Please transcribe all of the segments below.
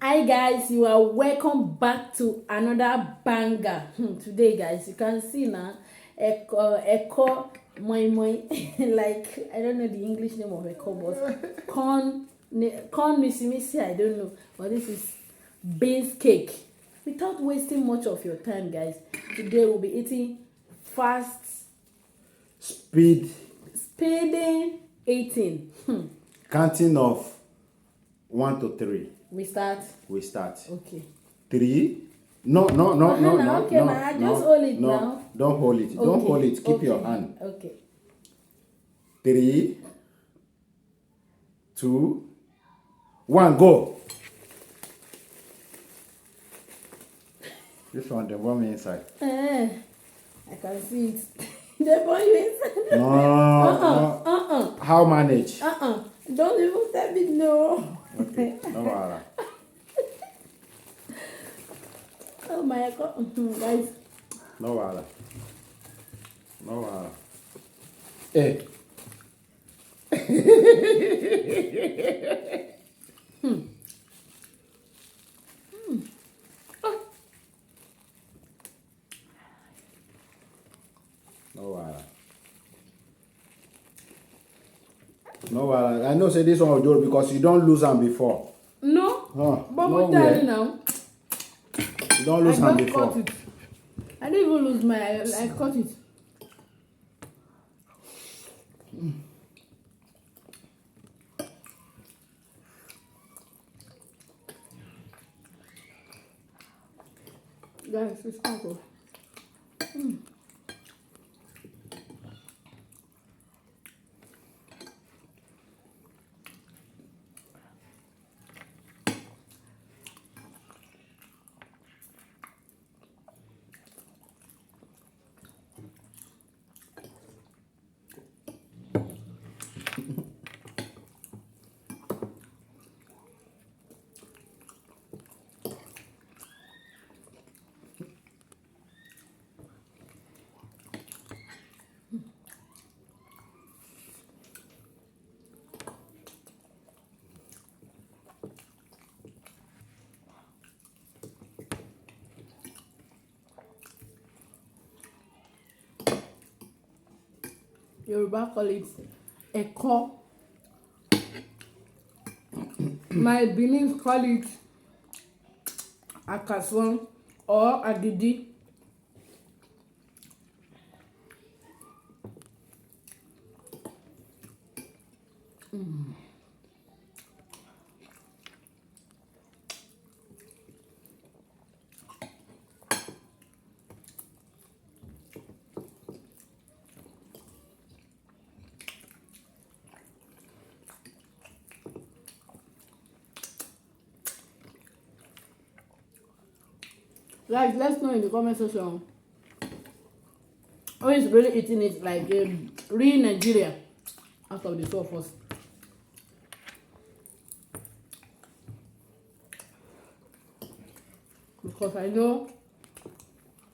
Hi guys, you are welcome back to another banger. Today guys, you can see now echo moi moi like I don't know the English name of echo, but corn missy missy, I don't know, but this is beans cake. Without wasting much of your time guys, today we'll be eating fast, Speed speeding eating. counting of 1 to 3. We start. We start. Okay. 3. No. Okay, now just hold it now. Don't hold it. Don't hold it. Keep your hand. Okay. 3, 2, 1, go. This one, the bomb inside. I can see it. The boy is. No. How manage? Don't even tell me no. Okay. No matter. Oh my God, guys. No matter. No matter. Hey. No matter. No matter. I know say this one will do it because you don't lose them before. No. But no what tell you now? You don't lose them I before. cut it. I didn't even lose my. I cut it. Guys, it's cool. Yoruba call it ẹ̀kọ. My Benin call it akason or agidi. Guys, let's know in the comment section who is really eating it like real Nigeria out of the two of us. Because I know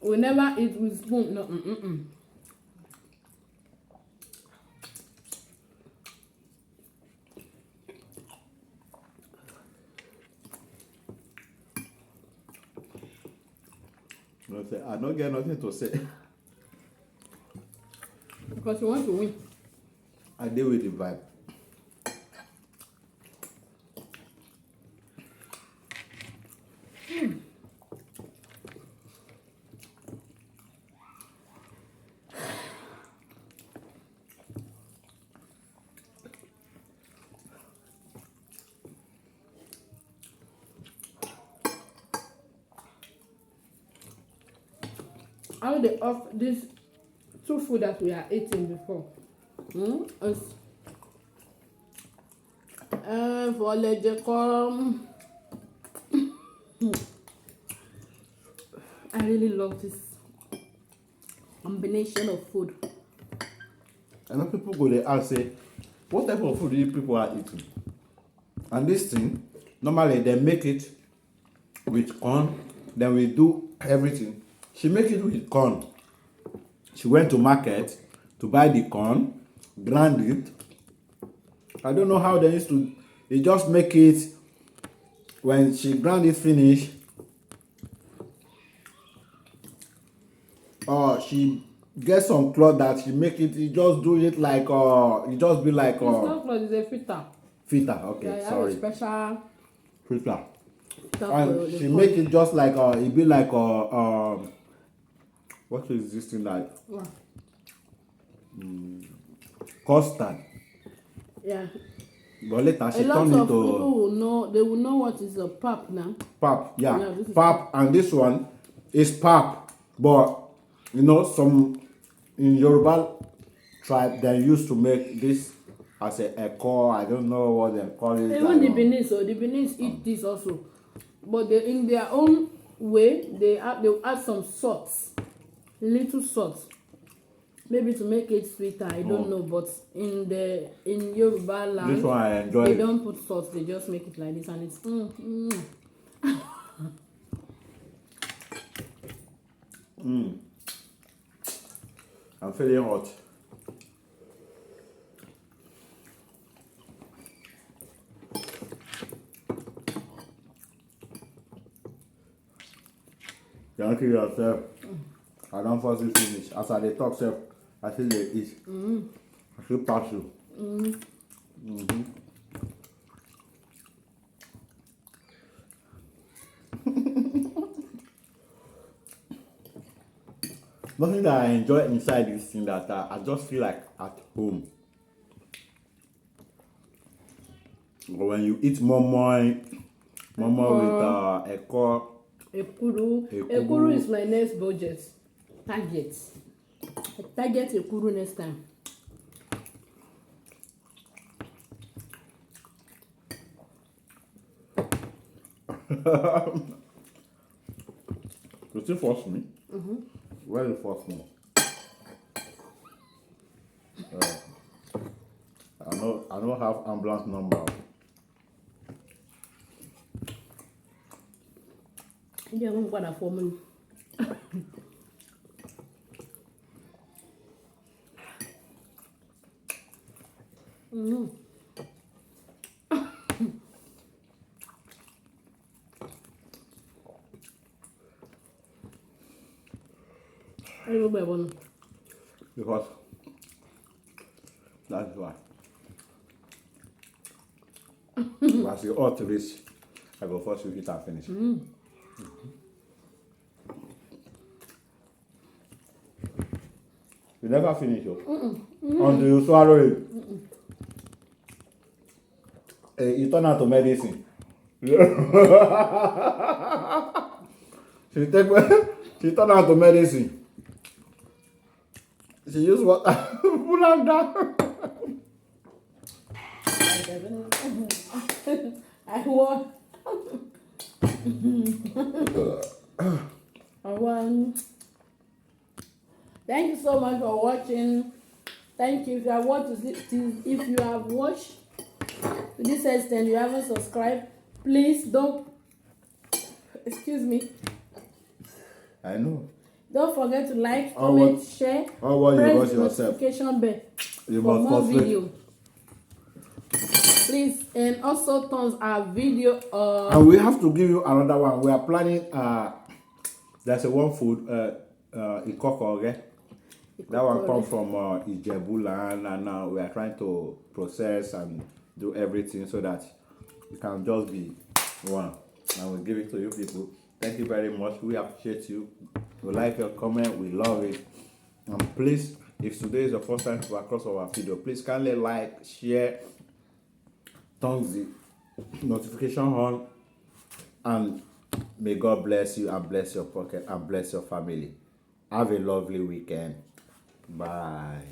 we never eat with spoon. No. I don't get nothing to say. Because you want to win. I deal with the vibe. How they off this two food that we are eating before. It's for come. I really love this combination of food. I know people go there and say, what type of food do you people are eating? And this thing, normally they make it with corn, then we do everything. She make it with corn. She went to market to buy the corn, grind it. I don't know how they used to, they just make it when she ground it finish, she get some cloth that she make it. You just do it like it just be like It's not clothes, it's a filter. filter. Yeah, Okay, I have a sorry, special filter. filter for And the she phone. make it just like it be like what is this thing like Wow. custard. Yeah. But later A she lot turn of it to people will know, they will know what is a pap now. pap. Yeah, Yeah, this is pap, and this one is pap. But you know, some in Yoruba tribe they used to make this as a eko. I don't know what they call it. Even the Benin, so the Benin eat this also. But they, in their own way, they will add some salt, little salt, maybe to make it sweeter. I don't know, but in Yoruba land, This one I enjoy they it. don't put salt. They just make it like this, and it's I'm feeling hot. Don't kill yourself. I don't force it finish. As I dey talk self, I feel they eat. I feel partial. Nothing that I enjoy inside this thing that I just feel like at home. But when you eat momo with eko, ekuru. Ekuru. Ekuru is my next budget target. I target ekuru next time. you still force me? Where you force me? I don't have ambulance number. Ndị ahụ ngwa na fọm m. Ay, mo ba bon? Because that's why. As you ought to this, I go first you eat and finish. You never finish it. Until you swallow it. You turn out to medicine. she turn out to medicine. She use water. Pull am down. I want. I want. Thank you so much for watching. Thank you if you have watched if you have watched to this extent, you haven't subscribed, please don't. Excuse me. I know. Don't forget to like, How comment, what- share, how about you press watch the yourself? notification bell You for must more concentrate. video. Please, and also turns our video And we have to give you another one. We are planning there's a one food ikoko, okay? That one comes from Ijebu land, and now we are trying to process and do everything so that it can just be one. And we'll give it to you people. Thank you very much. We appreciate you. We like your comment. We love it. And please, if today is the first time to across our video, please kindly like, share, turn the notification on, and may God bless you and bless your pocket and bless your family. Have a lovely weekend. Bye.